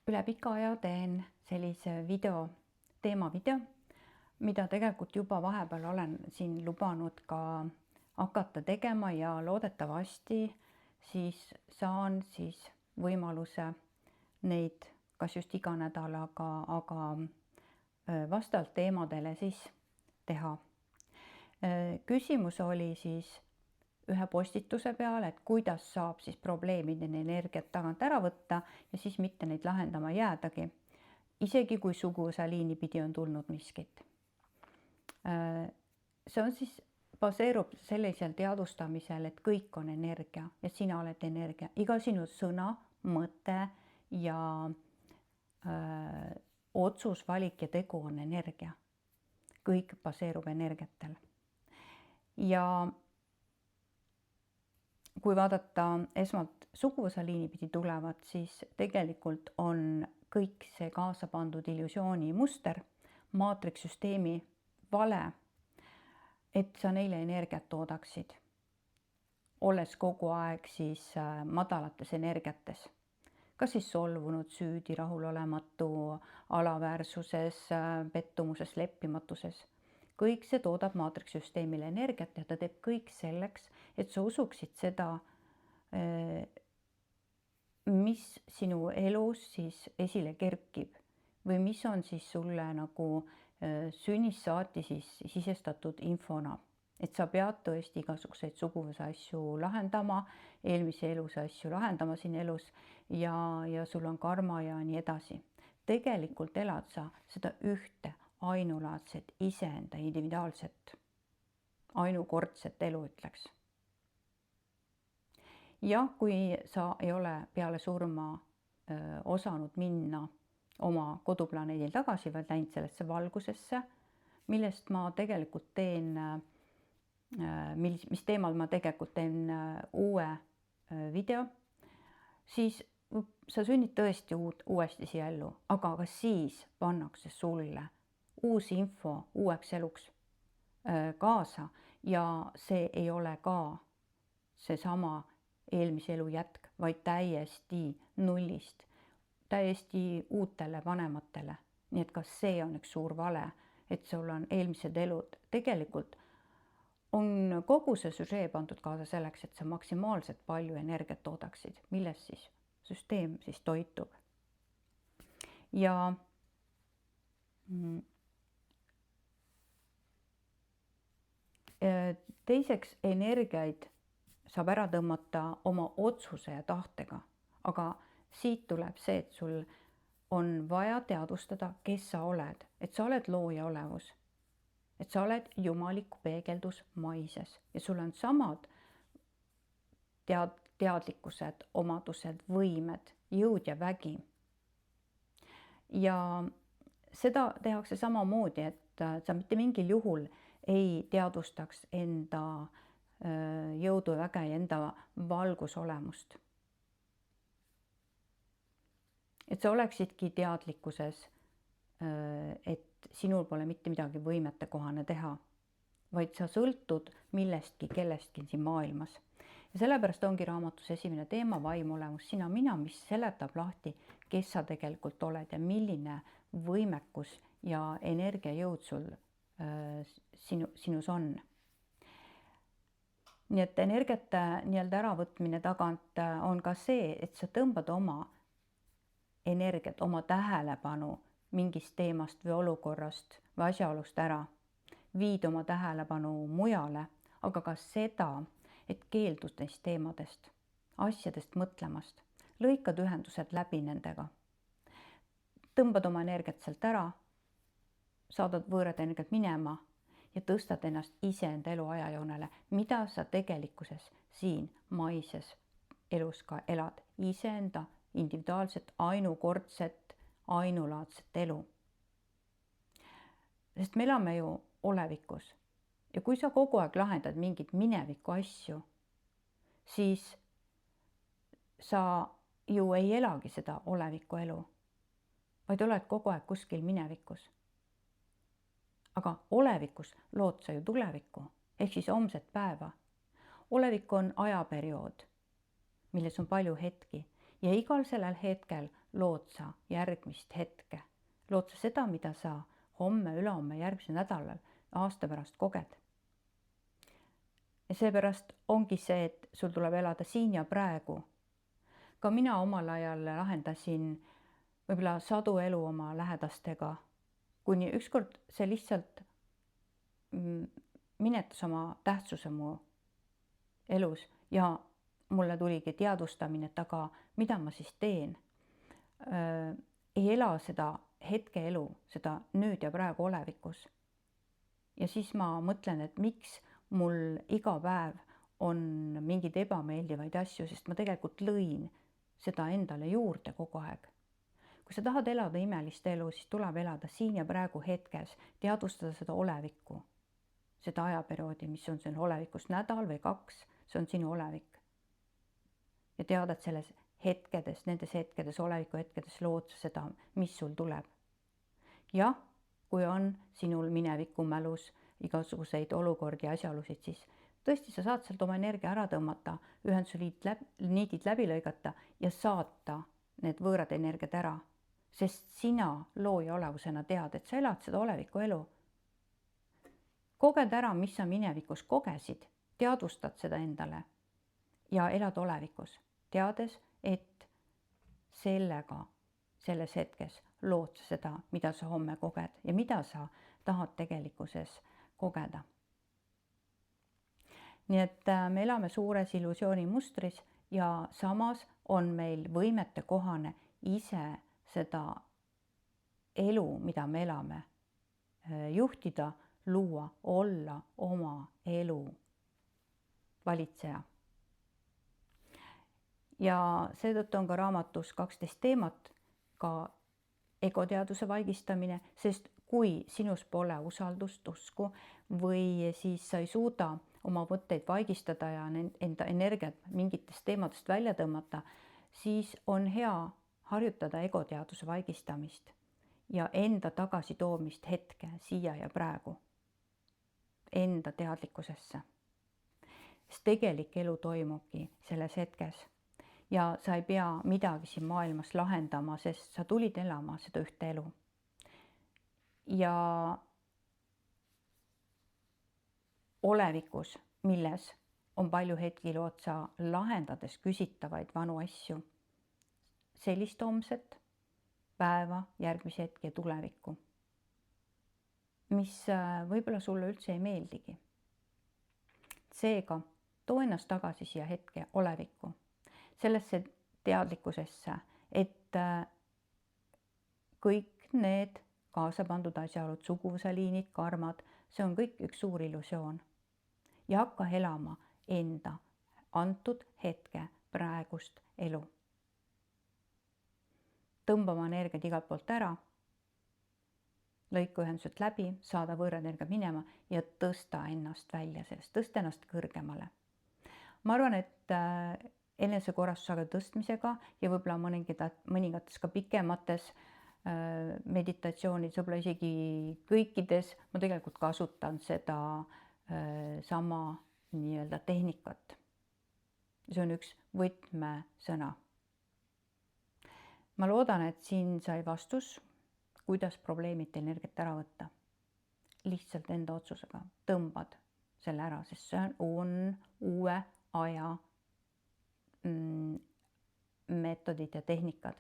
üle pika aja teen sellise teemavideo, mida tegelikult juba vahepeal olen siin lubanud ka hakata tegema ja loodetavasti siis saan võimaluse neid kas just iga nädal, aga vastavalt teemadele siis teha. Küsimus oli siis ühe postituse peale, et kuidas saab siis probleemideni energiat tagant ära võtta ja siis mitte neid lahendama jäädagi, isegi kui suguvõsaliini pidi on tulnud miskit. See on siis, baseerub sellisel teadvustamisel, et kõik on energia ja sina oled energia. Iga sinu sõna, mõte ja otsus, valik ja tegu on energia. Kõik baseerub energiatel. Ja kui vaadata esmalt suguvõsaliini pidi tulevat, siis tegelikult on kõik see kaasa pandud illusiooni muster, maatrikssüsteemi vale, et sa neile energiat toodaksid, olles kogu aeg siis madalates energiates. Kas siis solvunud, süüdi, rahulolematu, alaväärsuses, pettumuses, leppimatuses. Kõik see toodab maatrikssüsteemile energiat ja ta teeb kõik selleks, et sa usuksid seda, mis sinu elus siis esile kerkib või mis on siis sulle nagu sünnist saati siis sisestatud infona. Et sa pead tõesti igasuguseid suguvõsa asju lahendama, eelmise elus asju lahendama siin elus ja sul on karma ja nii edasi. Tegelikult elad sa seda ühte ainulaadset, iseenda individuaalset, ainukordset elu, ütleks. Ja kui sa ei ole peale surma osanud minna oma koduplaneedil tagasi, vaid läinud sellesse valgusesse, millest ma tegelikult teen, mis teemal ma tegelikult teen uue video, siis sa sünnid tõesti uuesti siia ellu, aga ka siis pannakse sulle uus info uueks eluks kaasa ja see ei ole ka seesama eelmise elu jätk, vaid täiesti nullist, täiesti uutele vanematele. Nii et ka see on üks suur vale, et sul on eelmised elud. Tegelikult on kogu see süžee pandud kaasa selleks, et sa maksimaalselt palju energiat toodaksid, milles siis süsteem siis toitub. Ja teiseks, energiaid saab ära tõmmata oma otsuse ja tahtega, aga siit tuleb see, et sul on vaja teadvustada, kes sa oled, et sa oled looja olevus, et sa oled jumaliku peegeldus maises ja sul on samad teadlikkused, omadused, võimed, jõud ja vägi. Ja seda tehakse samamoodi, et sa mitte mingil juhul ei teadvustaks enda jõudu ja väge ja enda valgusolemust. Et sa oleksidki teadlikkuses, et sinul pole mitte midagi võimetekohane teha, vaid sa sõltud millestki, kellestki siin maailmas. Ja sellepärast ongi raamatus esimene teema vaimuolemus, sina, mina, mis seletab lahti, kes sa tegelikult oled ja milline võimekus ja energiajõud sul sinus on. Nii et energiate nii-öelda äravõtmine tagant on ka see, et sa tõmbad oma energiat, oma tähelepanu mingist teemast või olukorrast või asjaolust ära. Viid oma tähelepanu mujale, aga ka seda, et keeldud neist teemadest, asjadest mõtlemast, lõikad ühendused läbi nendega. Tõmbad oma energiat sealt ära, saadad võõrad energiat minema ja tõstad ennast iseenda elu ajajoonele, mida sa tegelikkuses siin maises elus ka elad, iseenda individuaalset, ainukordset, ainulaadset elu. Sest me elame ju olevikus ja kui sa kogu aeg lahendad mingit mineviku asju, siis sa ju ei elagi seda oleviku elu, vaid oled kogu aeg kuskil minevikus. Aga olevikus lood sa ju tulevikku, ehk siis homset päeva. Olevik on ajaperiood, milles on palju hetki ja igal sellel hetkel lood sa järgmist hetke, lood sa seda, mida sa homme, ülehomme, järgmisel nädalal, aasta pärast koged. Ja seepärast ongi see, et sul tuleb elada siin ja praegu. Ka mina omal ajal lahendasin võib-olla sadu elu oma lähedastega, kuni ükskord see lihtsalt minetas oma tähtsuse mu elus ja mulle tuligi teadvustamine, et aga mida ma siis teen. Ei ela seda hetkeelu, seda nüüd ja praegu olevikus. Ja siis ma mõtlen, et miks mul iga päev on mingeid ebameeldivaid asju, sest ma tegelikult lõin seda endale juurde kogu aeg. Kui sa tahad elada imelist elu, siis tuleb elada siin ja praegu hetkes, teadvustada seda olevikku, seda ajaperioodi, mis on seal olevikus nädal või 2, see on sinu olevik. Ja teada, et selles hetkedes, nendes hetkedes, oleviku hetkedes lood sa seda, mis sul tuleb. Jah, kui on sinul mineviku mälus igasuguseid olukordi ja asjaolusid, siis tõesti sa saad sealt oma energia ära tõmmata, ühenduse niidid läbi lõigata ja saata need võõrad energiat ära. Sest sina looja olevusena tead, et sa elad seda oleviku elu. Koged ära, mis sa minevikus kogesid, teadvustad seda endale ja elad olevikus, teades, et sellega, selles hetkes lood sa seda, mida sa homme koged ja mida sa tahad tegelikkuses kogeda. Nii et me elame suures illusiooni mustris ja samas on meil võimete kohane ise seda elu, mida me elame, juhtida, luua, olla oma elu valitseja. Ja seetõttu on ka raamatus 12 teemat, ka egoteaduse vaigistamine, sest kui sinus pole usaldust, usku või siis sa ei suuda oma võtteid vaigistada ja enda energiat mingitest teemadest välja tõmmata, siis on hea harjutada egoteaduse vaigistamist ja enda tagasitoomist hetke, siia ja praegu, enda teadlikkusesse. Sest tegelik elu toimubki selles hetkes ja sa ei pea midagi siin maailmas lahendama, sest sa tulid elama seda ühte elu. Ja olevikus, milles on palju hetki, lood sa lahendades küsitavaid vanu asju, sellist homset päeva, järgmise hetki ja tulevikku, mis võib-olla sulle üldse ei meeldigi. Seega, too ennast tagasi siia hetke olevikku, sellesse teadlikkusesse, et kõik need kaasa pandud asjaolud, suguvõsaliinid, karmad, see on kõik üks suur illusioon. Ja hakka elama enda antud hetke praegust elu. Tõmbama energiat igalt poolt ära, lõika ühendused läbi, saada võõrenergia minema ja tõsta ennast välja sellest, tõsta ennast kõrgemale. Ma arvan, et enesekorrastusega tõstmisega ja võib-olla mõningates ka pikemates meditatsioonid, võib-olla isegi kõikides, ma tegelikult kasutan seda sama nii-öelda tehnikat. See on üks võtmesõna. Ma loodan, et siin sai vastus, kuidas probleemid energiat ära võtta. Lihtsalt enda otsusega tõmbad selle ära, sest see on uue aja meetodid ja tehnikad.